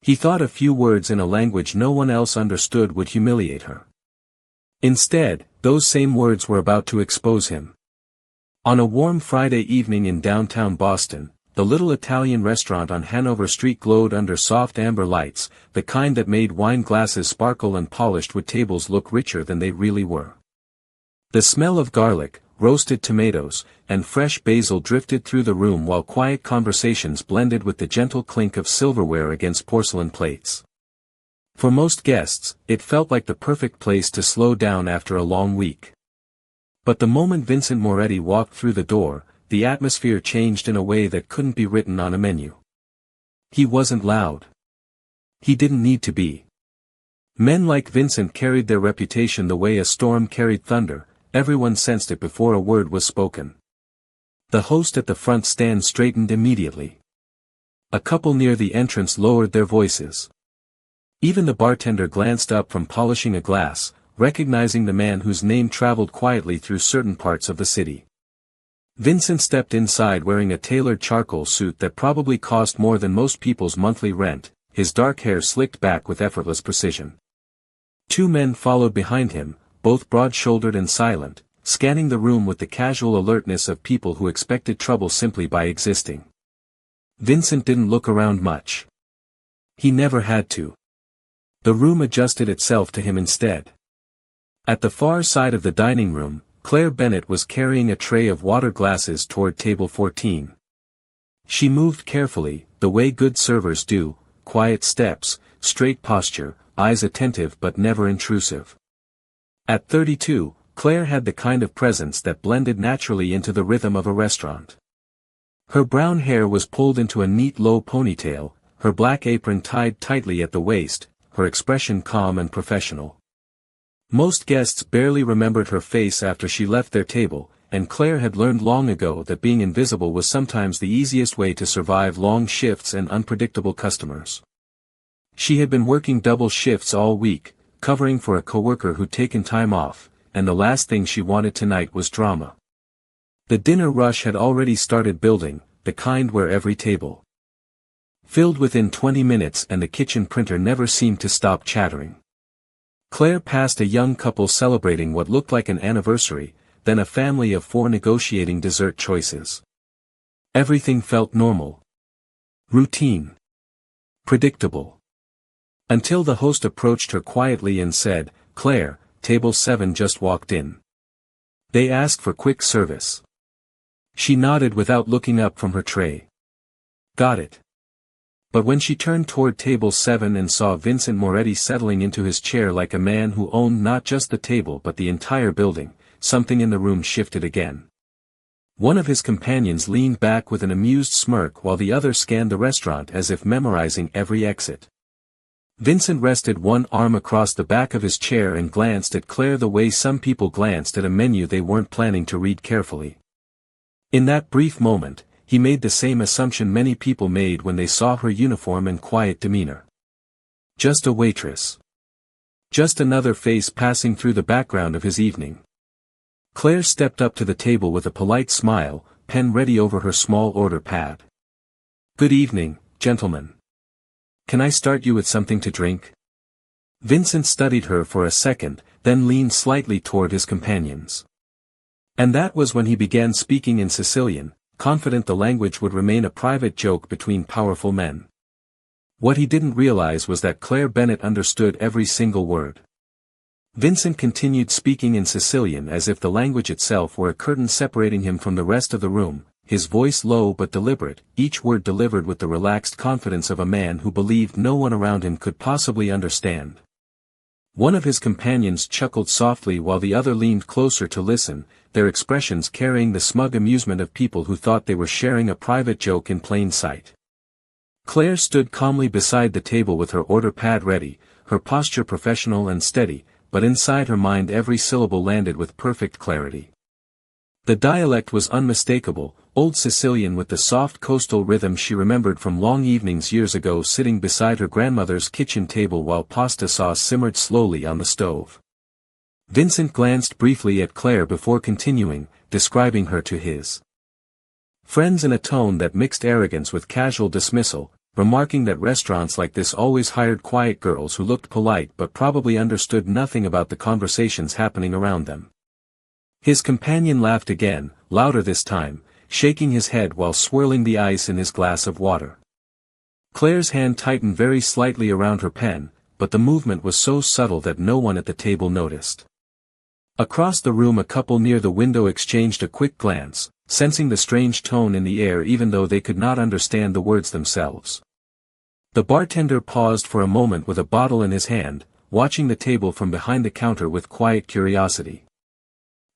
He thought a few words in a language no one else understood would humiliate her. Instead, those same words were about to expose him. On a warm Friday evening in downtown Boston, the little Italian restaurant on Hanover Street glowed under soft amber lights, the kind that made wine glasses sparkle and polished wood tables look richer than they really were. The smell of garlic, roasted tomatoes, and fresh basil drifted through the room while quiet conversations blended with the gentle clink of silverware against porcelain plates. For most guests, it felt like the perfect place to slow down after a long week. But the moment Vincent Moretti walked through the door, the atmosphere changed in a way that couldn't be written on a menu. He wasn't loud. He didn't need to be. Men like Vincent carried their reputation the way a storm carried thunder, everyone sensed it before a word was spoken. The host at the front stand straightened immediately. A couple near the entrance lowered their voices. Even the bartender glanced up from polishing a glass, recognizing the man whose name traveled quietly through certain parts of the city. Vincent stepped inside wearing a tailored charcoal suit that probably cost more than most people's monthly rent, his dark hair slicked back with effortless precision. Two men followed behind him, both broad-shouldered and silent, scanning the room with the casual alertness of people who expected trouble simply by existing. Vincent didn't look around much. He never had to. The room adjusted itself to him instead. At the far side of the dining room, Claire Bennett was carrying a tray of water glasses toward table 14. She moved carefully, the way good servers do, quiet steps, straight posture, eyes attentive but never intrusive. At 32, Claire had the kind of presence that blended naturally into the rhythm of a restaurant. Her brown hair was pulled into a neat low ponytail, her black apron tied tightly at the waist, her expression calm and professional. Most guests barely remembered her face after she left their table, and Claire had learned long ago that being invisible was sometimes the easiest way to survive long shifts and unpredictable customers. She had been working double shifts all week, covering for a coworker who'd taken time off, and the last thing she wanted tonight was drama. The dinner rush had already started building, the kind where every table filled within 20 minutes and the kitchen printer never seemed to stop chattering. Claire passed a young couple celebrating what looked like an anniversary, then a family of 4 negotiating dessert choices. Everything felt normal. Routine. Predictable. Until the host approached her quietly and said, "Claire, table 7 just walked in. They asked for quick service." She nodded without looking up from her tray. "Got it." But when she turned toward table 7 and saw Vincent Moretti settling into his chair like a man who owned not just the table but the entire building, something in the room shifted again. One of his companions leaned back with an amused smirk while the other scanned the restaurant as if memorizing every exit. Vincent rested one arm across the back of his chair and glanced at Claire the way some people glanced at a menu they weren't planning to read carefully. In that brief moment, he made the same assumption many people made when they saw her uniform and quiet demeanor. Just a waitress. Just another face passing through the background of his evening. Claire stepped up to the table with a polite smile, pen ready over her small order pad. "Good evening, gentlemen. Can I start you with something to drink?" Vincent studied her for a second, then leaned slightly toward his companions. And that was when he began speaking in Sicilian, confident the language would remain a private joke between powerful men. What he didn't realize was that Claire Bennett understood every single word. Vincent continued speaking in Sicilian as if the language itself were a curtain separating him from the rest of the room, his voice low but deliberate, each word delivered with the relaxed confidence of a man who believed no one around him could possibly understand. One of his companions chuckled softly while the other leaned closer to listen, their expressions carrying the smug amusement of people who thought they were sharing a private joke in plain sight. Claire stood calmly beside the table with her order pad ready, her posture professional and steady, but inside her mind every syllable landed with perfect clarity. The dialect was unmistakable, Old Sicilian with the soft coastal rhythm she remembered from long evenings years ago sitting beside her grandmother's kitchen table while pasta sauce simmered slowly on the stove. Vincent glanced briefly at Claire before continuing, describing her to his friends in a tone that mixed arrogance with casual dismissal. remarking that restaurants like this always hired quiet girls who looked polite but probably understood nothing about the conversations happening around them. His companion laughed again, louder this time, shaking his head while swirling the ice in his glass of water. Claire's hand tightened very slightly around her pen, but the movement was so subtle that no one at the table noticed. Across the room a couple near the window exchanged a quick glance, sensing the strange tone in the air even though they could not understand the words themselves. The bartender paused for a moment with a bottle in his hand, watching the table from behind the counter with quiet curiosity.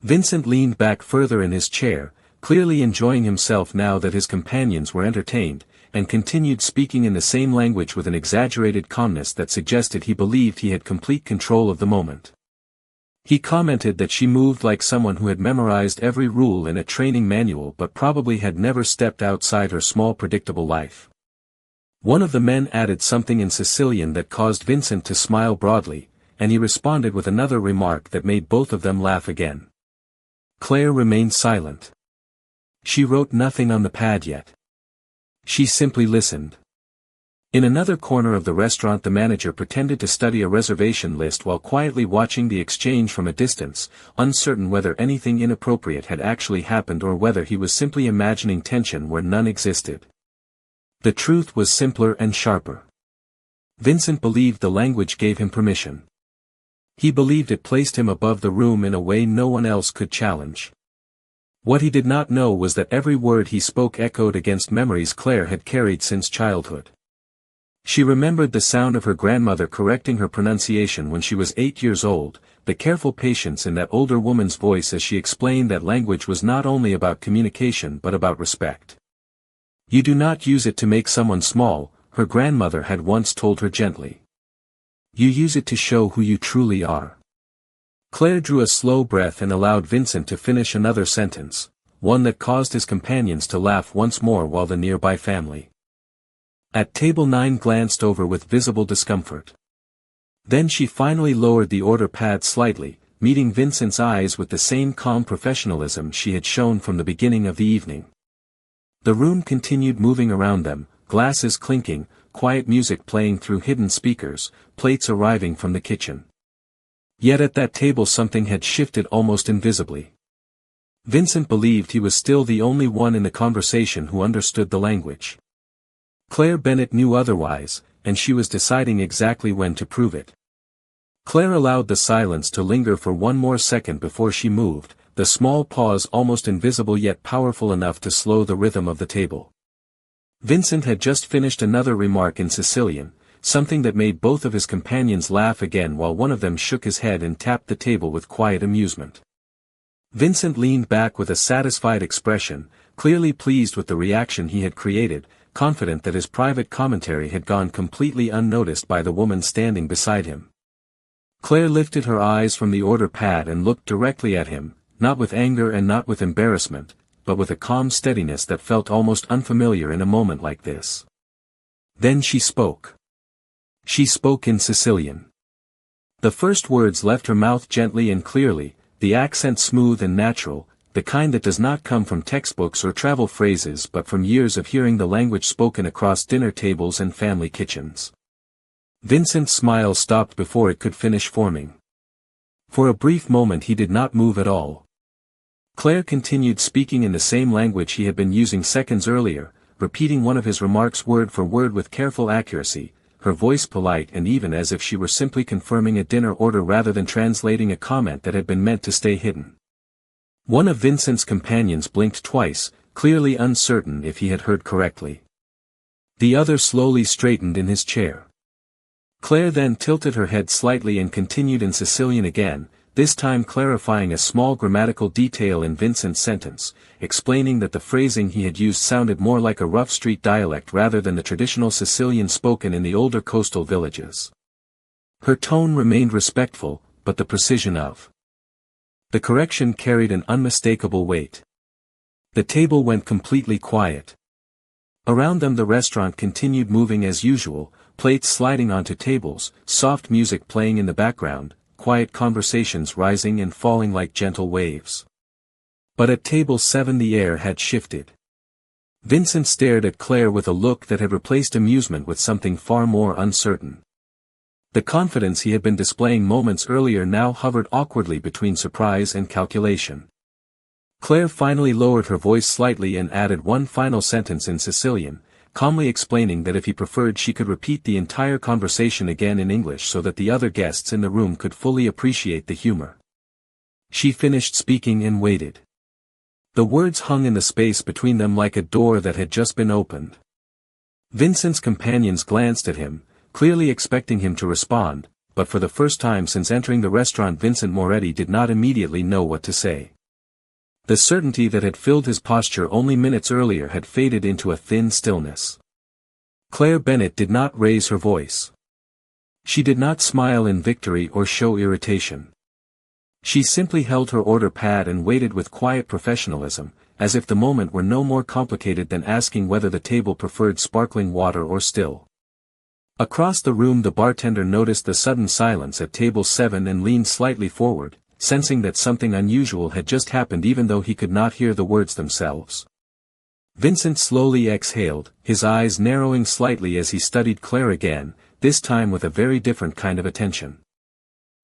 Vincent leaned back further in his chair, clearly enjoying himself now that his companions were entertained, and continued speaking in the same language with an exaggerated calmness that suggested he believed he had complete control of the moment. He commented that she moved like someone who had memorized every rule in a training manual but probably had never stepped outside her small predictable life. One of the men added something in Sicilian that caused Vincent to smile broadly, and he responded with another remark that made both of them laugh again. Claire remained silent. She wrote nothing on the pad yet. She simply listened. In another corner of the restaurant the manager pretended to study a reservation list while quietly watching the exchange from a distance, uncertain whether anything inappropriate had actually happened or whether he was simply imagining tension where none existed. The truth was simpler and sharper. Vincent believed the language gave him permission. He believed it placed him above the room in a way no one else could challenge. What he did not know was that every word he spoke echoed against memories Claire had carried since childhood. She remembered the sound of her grandmother correcting her pronunciation when she was 8 years old, the careful patience in that older woman's voice as she explained that language was not only about communication but about respect. You do not use it to make someone small, her grandmother had once told her gently. You use it to show who you truly are. Claire drew a slow breath and allowed Vincent to finish another sentence, one that caused his companions to laugh once more while the nearby family at table 9 glanced over with visible discomfort. Then she finally lowered the order pad slightly, meeting Vincent's eyes with the same calm professionalism she had shown from the beginning of the evening. The room continued moving around them, glasses clinking, quiet music playing through hidden speakers, plates arriving from the kitchen. Yet at that table something had shifted almost invisibly. Vincent believed he was still the only one in the conversation who understood the language. Claire Bennett knew otherwise, and she was deciding exactly when to prove it. Claire allowed the silence to linger for one more second before she moved, the small pause almost invisible yet powerful enough to slow the rhythm of the table. Vincent had just finished another remark in Sicilian, something that made both of his companions laugh again while one of them shook his head and tapped the table with quiet amusement. Vincent leaned back with a satisfied expression, clearly pleased with the reaction he had created, confident that his private commentary had gone completely unnoticed by the woman standing beside him. Claire lifted her eyes from the order pad and looked directly at him, not with anger and not with embarrassment, but with a calm steadiness that felt almost unfamiliar in a moment like this. Then she spoke. She spoke in Sicilian. The first words left her mouth gently and clearly, the accent smooth and natural, the kind that does not come from textbooks or travel phrases but from years of hearing the language spoken across dinner tables and family kitchens. Vincent's smile stopped before it could finish forming. For a brief moment he did not move at all. Claire continued speaking in the same language he had been using seconds earlier, repeating one of his remarks word for word with careful accuracy, her voice polite and even as if she were simply confirming a dinner order rather than translating a comment that had been meant to stay hidden. One of Vincent's companions blinked twice, clearly uncertain if he had heard correctly. The other slowly straightened in his chair. Claire then tilted her head slightly and continued in Sicilian again, this time clarifying a small grammatical detail in Vincent's sentence, explaining that the phrasing he had used sounded more like a rough street dialect rather than the traditional Sicilian spoken in the older coastal villages. Her tone remained respectful, but the precision of the correction carried an unmistakable weight. The table went completely quiet. Around them the restaurant continued moving as usual, plates sliding onto tables, soft music playing in the background, quiet conversations rising and falling like gentle waves. But at table 7 the air had shifted. Vincent stared at Claire with a look that had replaced amusement with something far more uncertain. The confidence he had been displaying moments earlier now hovered awkwardly between surprise and calculation. Claire finally lowered her voice slightly and added one final sentence in Sicilian, calmly explaining that if he preferred she could repeat the entire conversation again in English so that the other guests in the room could fully appreciate the humor. She finished speaking and waited. The words hung in the space between them like a door that had just been opened. Vincent's companions glanced at him, clearly expecting him to respond, but for the first time since entering the restaurant Vincent Moretti did not immediately know what to say. The certainty that had filled his posture only minutes earlier had faded into a thin stillness. Claire Bennett did not raise her voice. She did not smile in victory or show irritation. She simply held her order pad and waited with quiet professionalism, as if the moment were no more complicated than asking whether the table preferred sparkling water or still. Across the room the bartender noticed the sudden silence at table 7 and leaned slightly forward, sensing that something unusual had just happened even though he could not hear the words themselves. Vincent slowly exhaled, his eyes narrowing slightly as he studied Claire again, this time with a very different kind of attention.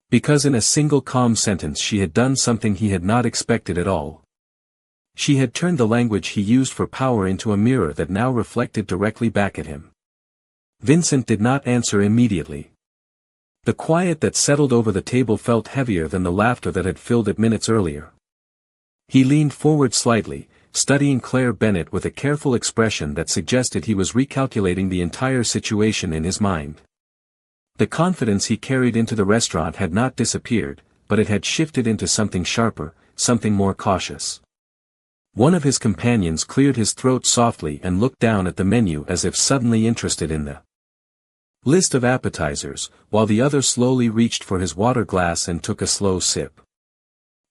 Because in a single calm sentence she had done something he had not expected at all. She had turned the language he used for power into a mirror that now reflected directly back at him. Vincent did not answer immediately. The quiet that settled over the table felt heavier than the laughter that had filled it minutes earlier. He leaned forward slightly, studying Claire Bennett with a careful expression that suggested he was recalculating the entire situation in his mind. The confidence he carried into the restaurant had not disappeared, but it had shifted into something sharper, something more cautious. One of his companions cleared his throat softly and looked down at the menu as if suddenly interested in the list of appetizers, while the other slowly reached for his water glass and took a slow sip.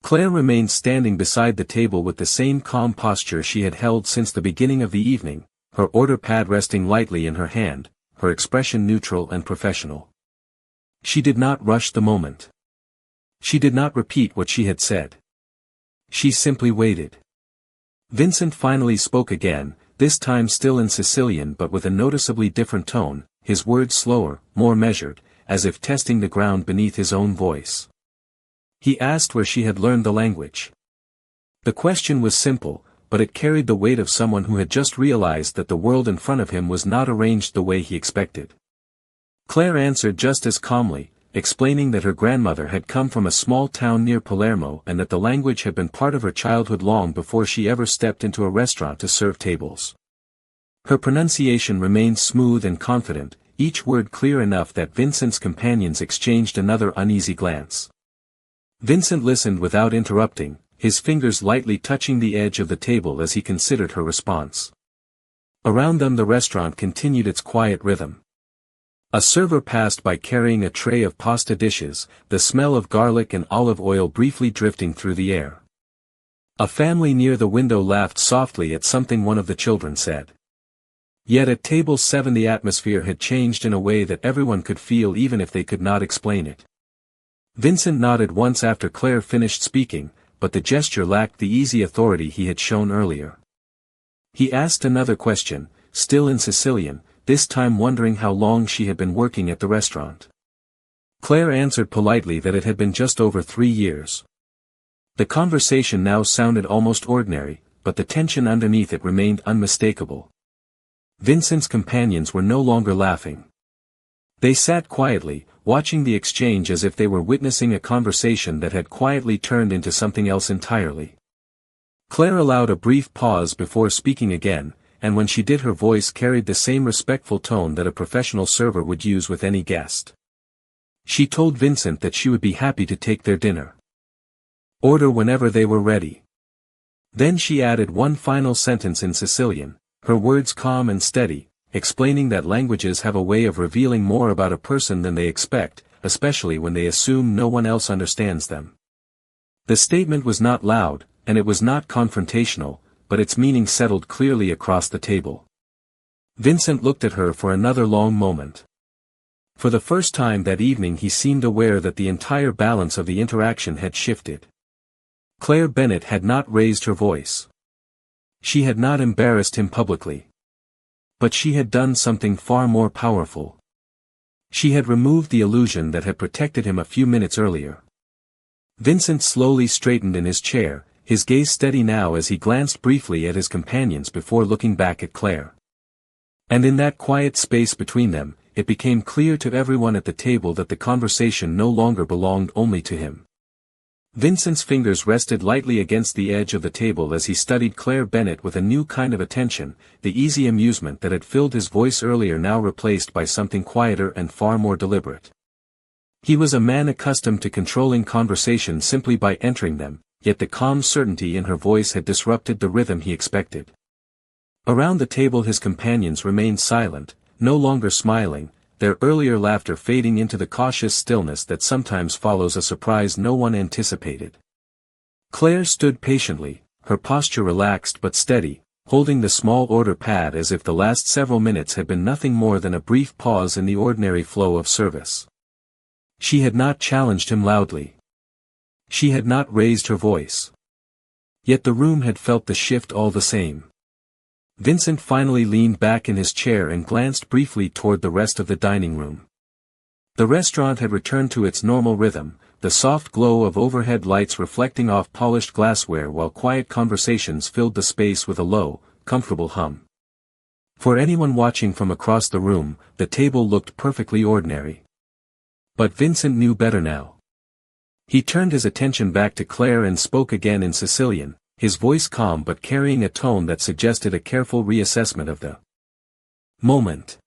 Claire remained standing beside the table with the same calm posture she had held since the beginning of the evening, her order pad resting lightly in her hand, her expression neutral and professional. She did not rush the moment. She did not repeat what she had said. She simply waited. Vincent finally spoke again, this time still in Sicilian but with a noticeably different tone, his words slower, more measured, as if testing the ground beneath his own voice. He asked where she had learned the language. The question was simple, but it carried the weight of someone who had just realized that the world in front of him was not arranged the way he expected. Claire answered just as calmly, explaining that her grandmother had come from a small town near Palermo and that the language had been part of her childhood long before she ever stepped into a restaurant to serve tables. Her pronunciation remained smooth and confident, each word clear enough that Vincent's companions exchanged another uneasy glance. Vincent listened without interrupting, his fingers lightly touching the edge of the table as he considered her response. Around them the restaurant continued its quiet rhythm. A server passed by carrying a tray of pasta dishes, the smell of garlic and olive oil briefly drifting through the air. A family near the window laughed softly at something one of the children said. Yet at table 7 the atmosphere had changed in a way that everyone could feel even if they could not explain it. Vincent nodded once after Claire finished speaking, but the gesture lacked the easy authority he had shown earlier. He asked another question, still in Sicilian, this time wondering how long she had been working at the restaurant. Claire answered politely that it had been just over 3 years. The conversation now sounded almost ordinary, but the tension underneath it remained unmistakable. Vincent's companions were no longer laughing. They sat quietly, watching the exchange as if they were witnessing a conversation that had quietly turned into something else entirely. Claire allowed a brief pause before speaking again, and when she did her voice carried the same respectful tone that a professional server would use with any guest. She told Vincent that she would be happy to take their dinner order whenever they were ready. Then she added one final sentence in Sicilian, her words calm and steady, explaining that languages have a way of revealing more about a person than they expect, especially when they assume no one else understands them. The statement was not loud, and it was not confrontational, but its meaning settled clearly across the table. Vincent looked at her for another long moment. For the first time that evening he seemed aware that the entire balance of the interaction had shifted. Claire Bennett had not raised her voice. She had not embarrassed him publicly. But she had done something far more powerful. She had removed the illusion that had protected him a few minutes earlier. Vincent slowly straightened in his chair, his gaze steady now as he glanced briefly at his companions before looking back at Claire. And in that quiet space between them, it became clear to everyone at the table that the conversation no longer belonged only to him. Vincent's fingers rested lightly against the edge of the table as he studied Claire Bennett with a new kind of attention, the easy amusement that had filled his voice earlier now replaced by something quieter and far more deliberate. He was a man accustomed to controlling conversations simply by entering them, yet the calm certainty in her voice had disrupted the rhythm he expected. Around the table his companions remained silent, no longer smiling, their earlier laughter fading into the cautious stillness that sometimes follows a surprise no one anticipated. Claire stood patiently, her posture relaxed but steady, holding the small order pad as if the last several minutes had been nothing more than a brief pause in the ordinary flow of service. She had not challenged him loudly. She had not raised her voice. Yet the room had felt the shift all the same. Vincent finally leaned back in his chair and glanced briefly toward the rest of the dining room. The restaurant had returned to its normal rhythm, the soft glow of overhead lights reflecting off polished glassware while quiet conversations filled the space with a low, comfortable hum. For anyone watching from across the room, the table looked perfectly ordinary. But Vincent knew better now. He turned his attention back to Claire and spoke again in Sicilian, his voice calm but carrying a tone that suggested a careful reassessment of the moment.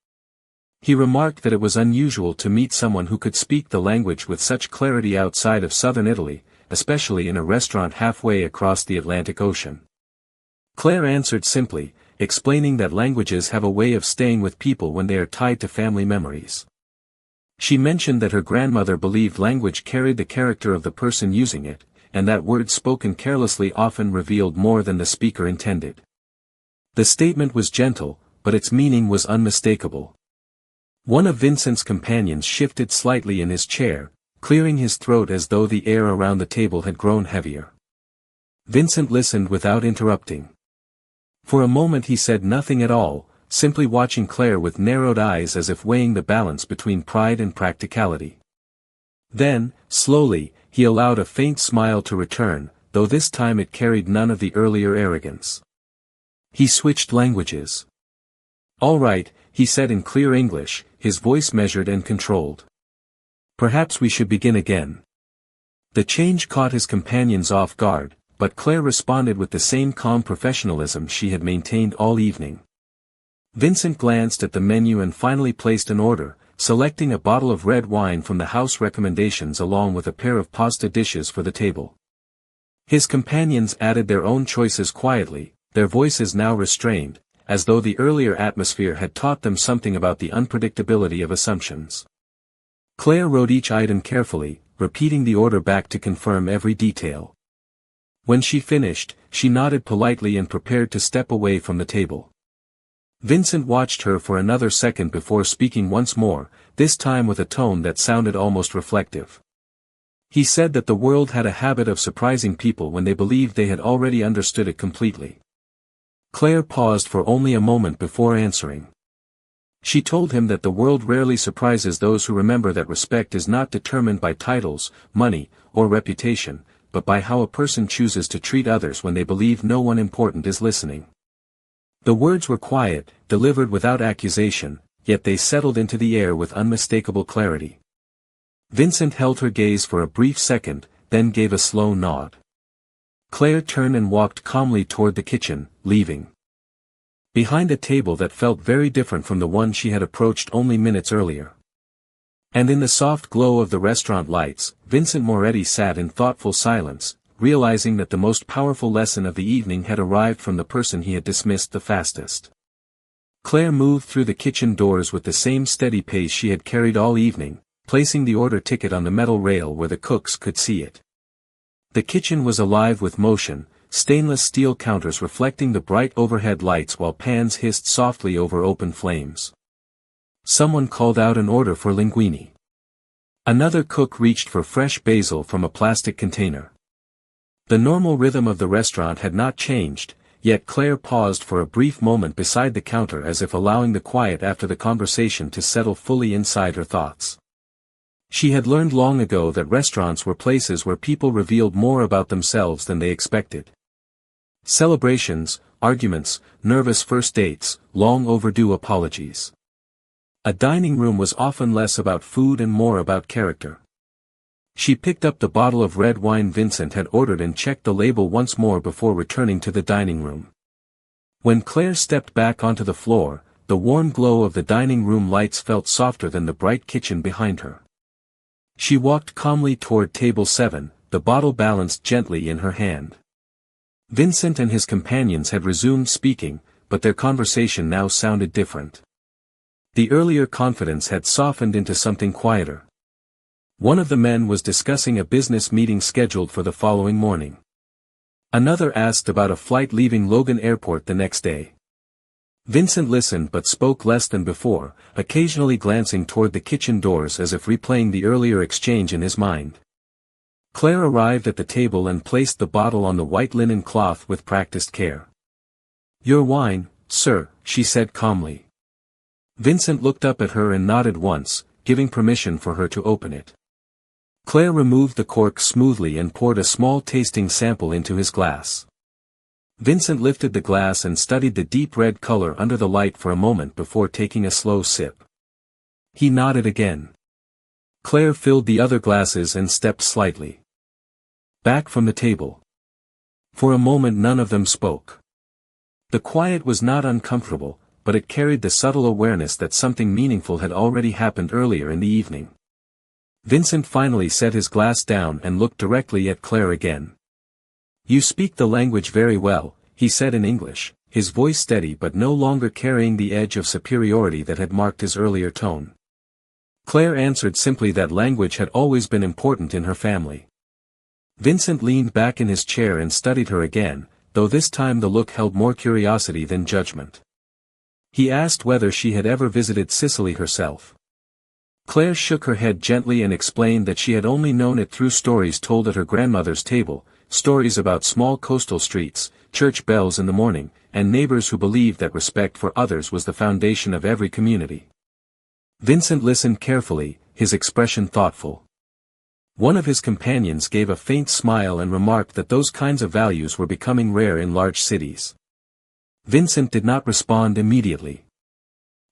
He remarked that it was unusual to meet someone who could speak the language with such clarity outside of southern Italy, especially in a restaurant halfway across the Atlantic Ocean. Claire answered simply, explaining that languages have a way of staying with people when they are tied to family memories. She mentioned that her grandmother believed language carried the character of the person using it, and that words spoken carelessly often revealed more than the speaker intended. The statement was gentle, but its meaning was unmistakable. One of Vincent's companions shifted slightly in his chair, clearing his throat as though the air around the table had grown heavier. Vincent listened without interrupting. For a moment he said nothing at all, simply watching Claire with narrowed eyes as if weighing the balance between pride and practicality. Then, slowly, he allowed a faint smile to return, though this time it carried none of the earlier arrogance. He switched languages. "All right," he said in clear English, his voice measured and controlled. "Perhaps we should begin again." The change caught his companions off guard, but Claire responded with the same calm professionalism she had maintained all evening. Vincent glanced at the menu and finally placed an order, selecting a bottle of red wine from the house recommendations along with a pair of pasta dishes for the table. His companions added their own choices quietly, their voices now restrained, as though the earlier atmosphere had taught them something about the unpredictability of assumptions. Claire wrote each item carefully, repeating the order back to confirm every detail. When she finished, she nodded politely and prepared to step away from the table. Vincent watched her for another second before speaking once more, this time with a tone that sounded almost reflective. He said that the world had a habit of surprising people when they believed they had already understood it completely. Claire paused for only a moment before answering. She told him that the world rarely surprises those who remember that respect is not determined by titles, money, or reputation, but by how a person chooses to treat others when they believe no one important is listening. The words were quiet, delivered without accusation, yet they settled into the air with unmistakable clarity. Vincent held her gaze for a brief second, then gave a slow nod. Claire turned and walked calmly toward the kitchen, leaving behind a table that felt very different from the one she had approached only minutes earlier. And in the soft glow of the restaurant lights, Vincent Moretti sat in thoughtful silence, realizing that the most powerful lesson of the evening had arrived from the person he had dismissed the fastest. Claire moved through the kitchen doors with the same steady pace she had carried all evening, placing the order ticket on the metal rail where the cooks could see it. The kitchen was alive with motion, stainless steel counters reflecting the bright overhead lights while pans hissed softly over open flames. Someone called out an order for linguine. Another cook reached for fresh basil from a plastic container. The normal rhythm of the restaurant had not changed, yet Claire paused for a brief moment beside the counter as if allowing the quiet after the conversation to settle fully inside her thoughts. She had learned long ago that restaurants were places where people revealed more about themselves than they expected. Celebrations, arguments, nervous first dates, long overdue apologies. A dining room was often less about food and more about character. She picked up the bottle of red wine Vincent had ordered and checked the label once more before returning to the dining room. When Claire stepped back onto the floor, the warm glow of the dining room lights felt softer than the bright kitchen behind her. She walked calmly toward table 7, the bottle balanced gently in her hand. Vincent and his companions had resumed speaking, but their conversation now sounded different. The earlier confidence had softened into something quieter. One of the men was discussing a business meeting scheduled for the following morning. Another asked about a flight leaving Logan Airport the next day. Vincent listened but spoke less than before, occasionally glancing toward the kitchen doors as if replaying the earlier exchange in his mind. Claire arrived at the table and placed the bottle on the white linen cloth with practiced care. "Your wine, sir," she said calmly. Vincent looked up at her and nodded once, giving permission for her to open it. Claire removed the cork smoothly and poured a small tasting sample into his glass. Vincent lifted the glass and studied the deep red color under the light for a moment before taking a slow sip. He nodded again. Claire filled the other glasses and stepped slightly back from the table. For a moment none of them spoke. The quiet was not uncomfortable, but it carried the subtle awareness that something meaningful had already happened earlier in the evening. Vincent finally set his glass down and looked directly at Claire again. "You speak the language very well," he said in English, his voice steady but no longer carrying the edge of superiority that had marked his earlier tone. Claire answered simply that language had always been important in her family. Vincent leaned back in his chair and studied her again, though this time the look held more curiosity than judgment. He asked whether she had ever visited Sicily herself. Claire shook her head gently and explained that she had only known it through stories told at her grandmother's table, stories about small coastal streets, church bells in the morning, and neighbors who believed that respect for others was the foundation of every community. Vincent listened carefully, his expression thoughtful. One of his companions gave a faint smile and remarked that those kinds of values were becoming rare in large cities. Vincent did not respond immediately.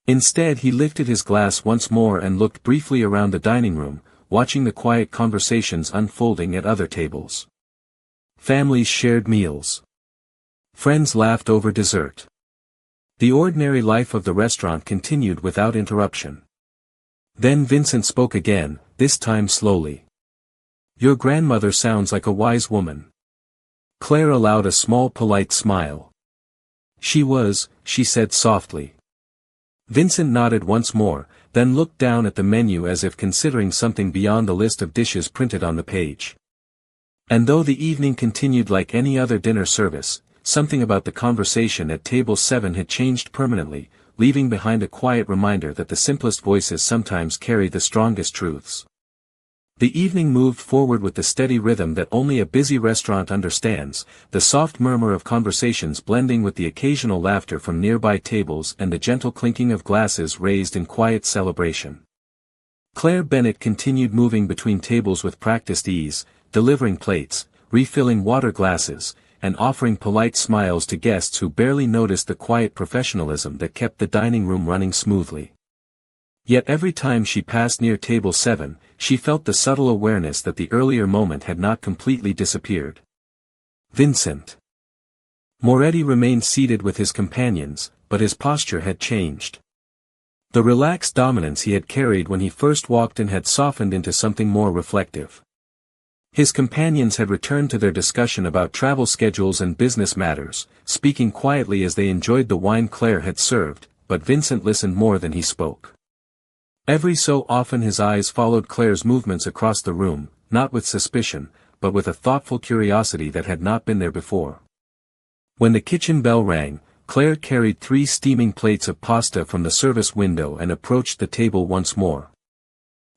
Instead he lifted his glass once more and looked briefly around the dining room, watching the quiet conversations unfolding at other tables. Families shared meals. Friends laughed over dessert. The ordinary life of the restaurant continued without interruption. Then Vincent spoke again, this time slowly. "Your grandmother sounds like a wise woman." Claire allowed a small polite smile. "She was," she said softly. Vincent nodded once more, then looked down at the menu as if considering something beyond the list of dishes printed on the page. And though the evening continued like any other dinner service, something about the conversation at table 7 had changed permanently, leaving behind a quiet reminder that the simplest voices sometimes carry the strongest truths. The evening moved forward with the steady rhythm that only a busy restaurant understands, the soft murmur of conversations blending with the occasional laughter from nearby tables and the gentle clinking of glasses raised in quiet celebration. Claire Bennett continued moving between tables with practiced ease, delivering plates, refilling water glasses, and offering polite smiles to guests who barely noticed the quiet professionalism that kept the dining room running smoothly. Yet every time she passed near table 7, she felt the subtle awareness that the earlier moment had not completely disappeared. Vincent Moretti remained seated with his companions, but his posture had changed. The relaxed dominance he had carried when he first walked in had softened into something more reflective. His companions had returned to their discussion about travel schedules and business matters, speaking quietly as they enjoyed the wine Claire had served, but Vincent listened more than he spoke. Every so often his eyes followed Claire's movements across the room, not with suspicion, but with a thoughtful curiosity that had not been there before. When the kitchen bell rang, Claire carried 3 steaming plates of pasta from the service window and approached the table once more.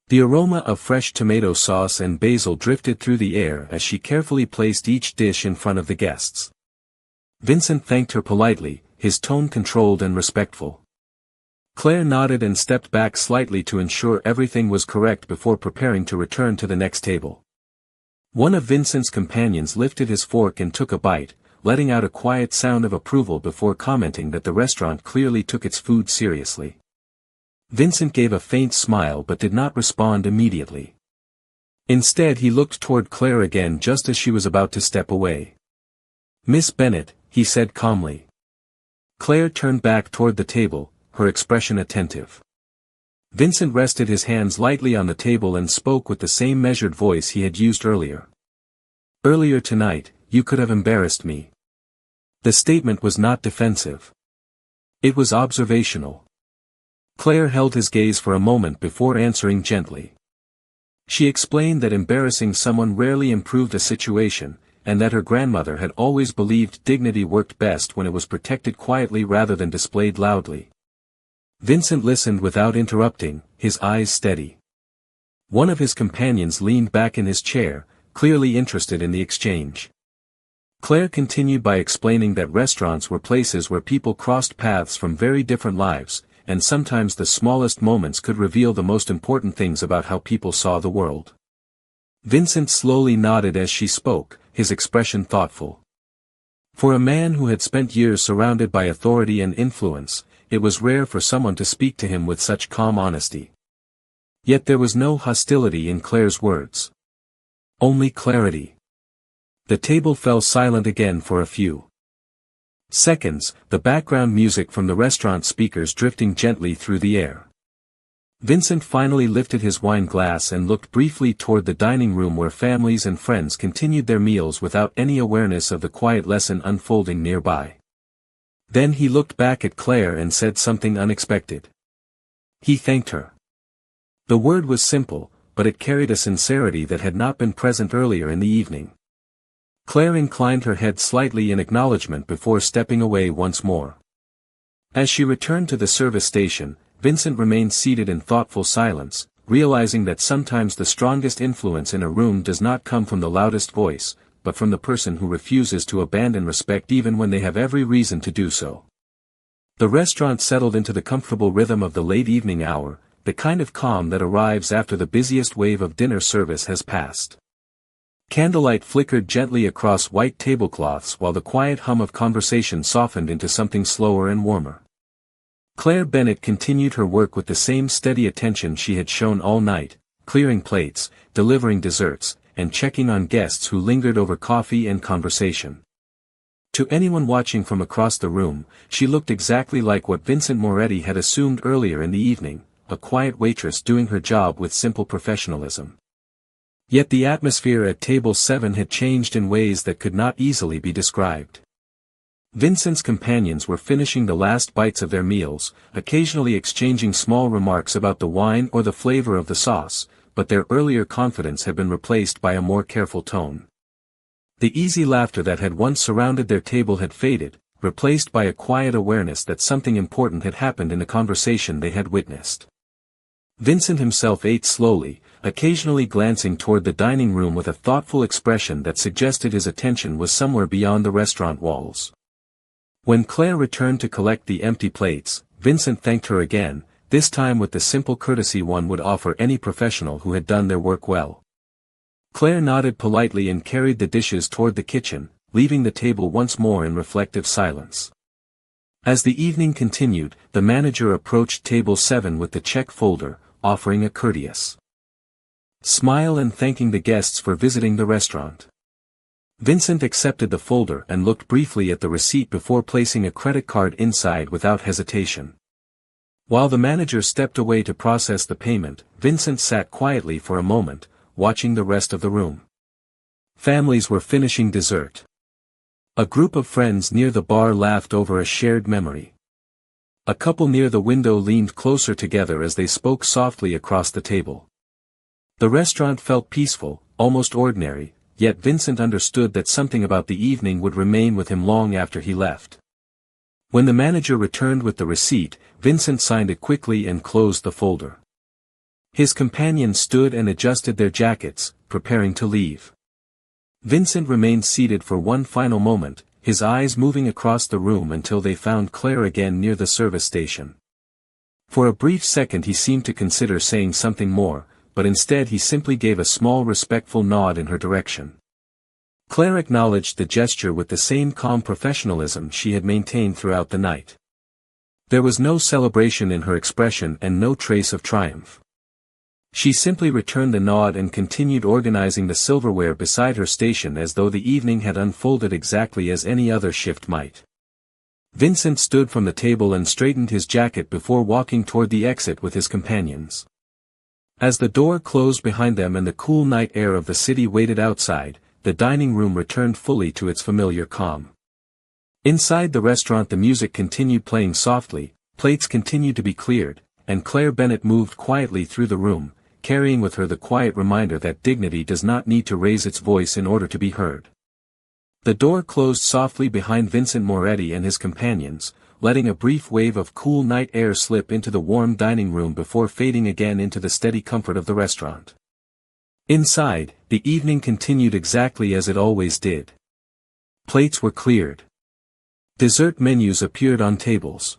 The aroma of fresh tomato sauce and basil drifted through the air as she carefully placed each dish in front of the guests. Vincent thanked her politely, his tone controlled and respectful. Claire nodded and stepped back slightly to ensure everything was correct before preparing to return to the next table. One of Vincent's companions lifted his fork and took a bite, letting out a quiet sound of approval before commenting that the restaurant clearly took its food seriously. Vincent gave a faint smile but did not respond immediately. Instead he looked toward Claire again just as she was about to step away. "Miss Bennet," he said calmly. Claire turned back toward the table, her expression attentive. Vincent rested his hands lightly on the table and spoke with the same measured voice he had used earlier. "Earlier tonight, you could have embarrassed me." The statement was not defensive. It was observational. Claire held his gaze for a moment before answering gently. She explained that embarrassing someone rarely improved a situation, and that her grandmother had always believed dignity worked best when it was protected quietly rather than displayed loudly. Vincent listened without interrupting, his eyes steady. One of his companions leaned back in his chair, clearly interested in the exchange. Claire continued by explaining that restaurants were places where people crossed paths from very different lives, and sometimes the smallest moments could reveal the most important things about how people saw the world. Vincent slowly nodded as she spoke, his expression thoughtful. For a man who had spent years surrounded by authority and influence, it was rare for someone to speak to him with such calm honesty. Yet there was no hostility in Claire's words. Only clarity. The table fell silent again for a few seconds, the background music from the restaurant speakers drifting gently through the air. Vincent finally lifted his wine glass and looked briefly toward the dining room where families and friends continued their meals without any awareness of the quiet lesson unfolding nearby. Then he looked back at Claire and said something unexpected. He thanked her. The word was simple, but it carried a sincerity that had not been present earlier in the evening. Claire inclined her head slightly in acknowledgement before stepping away once more. As she returned to the service station, Vincent remained seated in thoughtful silence, realizing that sometimes the strongest influence in a room does not come from the loudest voice, but from the person who refuses to abandon respect even when they have every reason to do so. The restaurant settled into the comfortable rhythm of the late evening hour, the kind of calm that arrives after the busiest wave of dinner service has passed. Candlelight flickered gently across white tablecloths while the quiet hum of conversation softened into something slower and warmer. Claire Bennet continued her work with the same steady attention she had shown all night, clearing plates, delivering desserts, and checking on guests who lingered over coffee and conversation. To anyone watching from across the room, she looked exactly like what Vincent Moretti had assumed earlier in the evening, a quiet waitress doing her job with simple professionalism. Yet the atmosphere at table 7 had changed in ways that could not easily be described. Vincent's companions were finishing the last bites of their meals, occasionally exchanging small remarks about the wine or the flavor of the sauce, but their earlier confidence had been replaced by a more careful tone. The easy laughter that had once surrounded their table had faded, replaced by a quiet awareness that something important had happened in the conversation they had witnessed. Vincent himself ate slowly, occasionally glancing toward the dining room with a thoughtful expression that suggested his attention was somewhere beyond the restaurant walls. When Claire returned to collect the empty plates, Vincent thanked her again, this time with the simple courtesy one would offer any professional who had done their work well. Claire nodded politely and carried the dishes toward the kitchen, leaving the table once more in reflective silence. As the evening continued, the manager approached table 7 with the check folder, offering a courteous smile and thanking the guests for visiting the restaurant. Vincent accepted the folder and looked briefly at the receipt before placing a credit card inside without hesitation. While the manager stepped away to process the payment, Vincent sat quietly for a moment, watching the rest of the room. Families were finishing dessert. A group of friends near the bar laughed over a shared memory. A couple near the window leaned closer together as they spoke softly across the table. The restaurant felt peaceful, almost ordinary, yet Vincent understood that something about the evening would remain with him long after he left. When the manager returned with the receipt, Vincent signed it quickly and closed the folder. His companions stood and adjusted their jackets, preparing to leave. Vincent remained seated for one final moment, his eyes moving across the room until they found Claire again near the service station. For a brief second he seemed to consider saying something more, but instead he simply gave a small respectful nod in her direction. Claire acknowledged the gesture with the same calm professionalism she had maintained throughout the night. There was no celebration in her expression and no trace of triumph. She simply returned the nod and continued organizing the silverware beside her station as though the evening had unfolded exactly as any other shift might. Vincent stood from the table and straightened his jacket before walking toward the exit with his companions. As the door closed behind them and the cool night air of the city waited outside, the dining room returned fully to its familiar calm. Inside the restaurant the music continued playing softly, plates continued to be cleared, and Claire Bennett moved quietly through the room, carrying with her the quiet reminder that dignity does not need to raise its voice in order to be heard. The door closed softly behind Vincent Moretti and his companions, letting a brief wave of cool night air slip into the warm dining room before fading again into the steady comfort of the restaurant. Inside, the evening continued exactly as it always did. Plates were cleared. Dessert menus appeared on tables.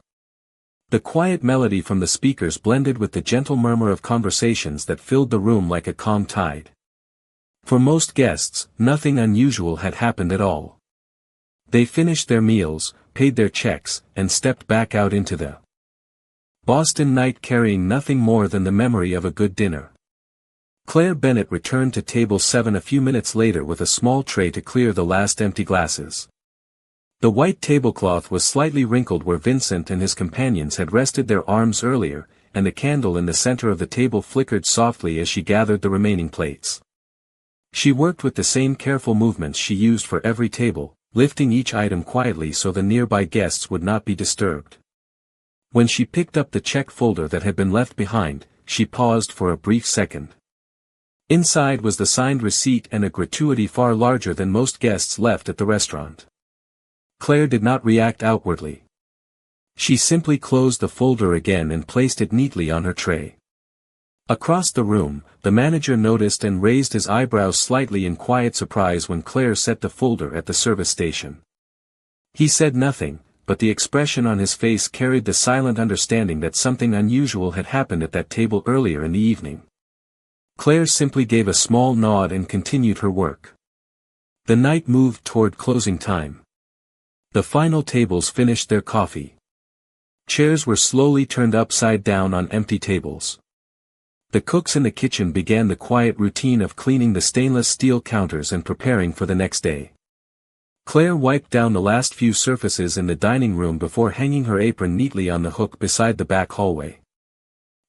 The quiet melody from the speakers blended with the gentle murmur of conversations that filled the room like a calm tide. For most guests, nothing unusual had happened at all. They finished their meals, paid their checks, and stepped back out into the Boston night carrying nothing more than the memory of a good dinner. Claire Bennett returned to table 7 a few minutes later with a small tray to clear the last empty glasses. The white tablecloth was slightly wrinkled where Vincent and his companions had rested their arms earlier, and the candle in the center of the table flickered softly as she gathered the remaining plates. She worked with the same careful movements she used for every table, lifting each item quietly so the nearby guests would not be disturbed. When she picked up the check folder that had been left behind, she paused for a brief second. Inside was the signed receipt and a gratuity far larger than most guests left at the restaurant. Claire did not react outwardly. She simply closed the folder again and placed it neatly on her tray. Across the room, the manager noticed and raised his eyebrows slightly in quiet surprise when Claire set the folder at the service station. He said nothing, but the expression on his face carried the silent understanding that something unusual had happened at that table earlier in the evening. Claire simply gave a small nod and continued her work. The night moved toward closing time. The final tables finished their coffee. Chairs were slowly turned upside down on empty tables. The cooks in the kitchen began the quiet routine of cleaning the stainless steel counters and preparing for the next day. Claire wiped down the last few surfaces in the dining room before hanging her apron neatly on the hook beside the back hallway.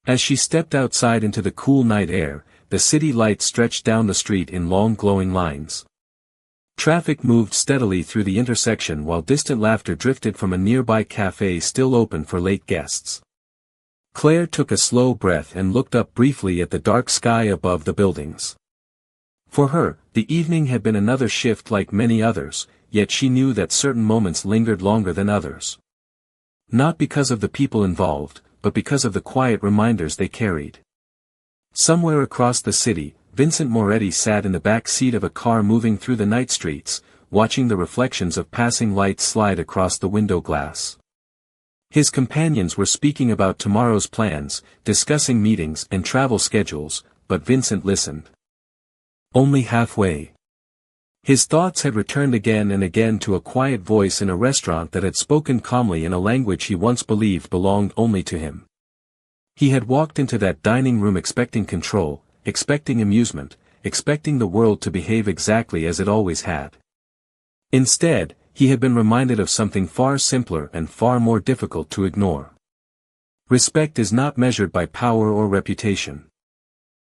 As she stepped outside into the cool night air, the city lights stretched down the street in long glowing lines. Traffic moved steadily through the intersection while distant laughter drifted from a nearby cafe still open for late guests. Claire took a slow breath and looked up briefly at the dark sky above the buildings. For her, the evening had been another shift like many others, yet she knew that certain moments lingered longer than others. Not because of the people involved, but because of the quiet reminders they carried. Somewhere across the city, Vincent Moretti sat in the back seat of a car moving through the night streets, watching the reflections of passing lights slide across the window glass. His companions were speaking about tomorrow's plans, discussing meetings and travel schedules, but Vincent listened. Only halfway. His thoughts had returned again and again to a quiet voice in a restaurant that had spoken calmly in a language he once believed belonged only to him. He had walked into that dining room expecting control, expecting amusement, expecting the world to behave exactly as it always had. Instead, he had been reminded of something far simpler and far more difficult to ignore. Respect is not measured by power or reputation.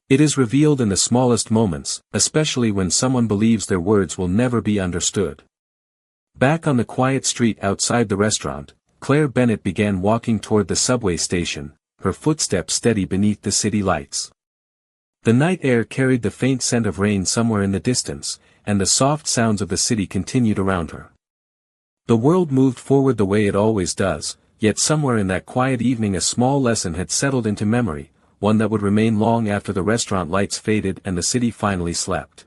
It is revealed in the smallest moments, especially when someone believes their words will never be understood. Back on the quiet street outside the restaurant, Claire Bennett began walking toward the subway station, her footsteps steady beneath the city lights. The night air carried the faint scent of rain somewhere in the distance, and the soft sounds of the city continued around her. The world moved forward the way it always does, yet somewhere in that quiet evening a small lesson had settled into memory, one that would remain long after the restaurant lights faded and the city finally slept.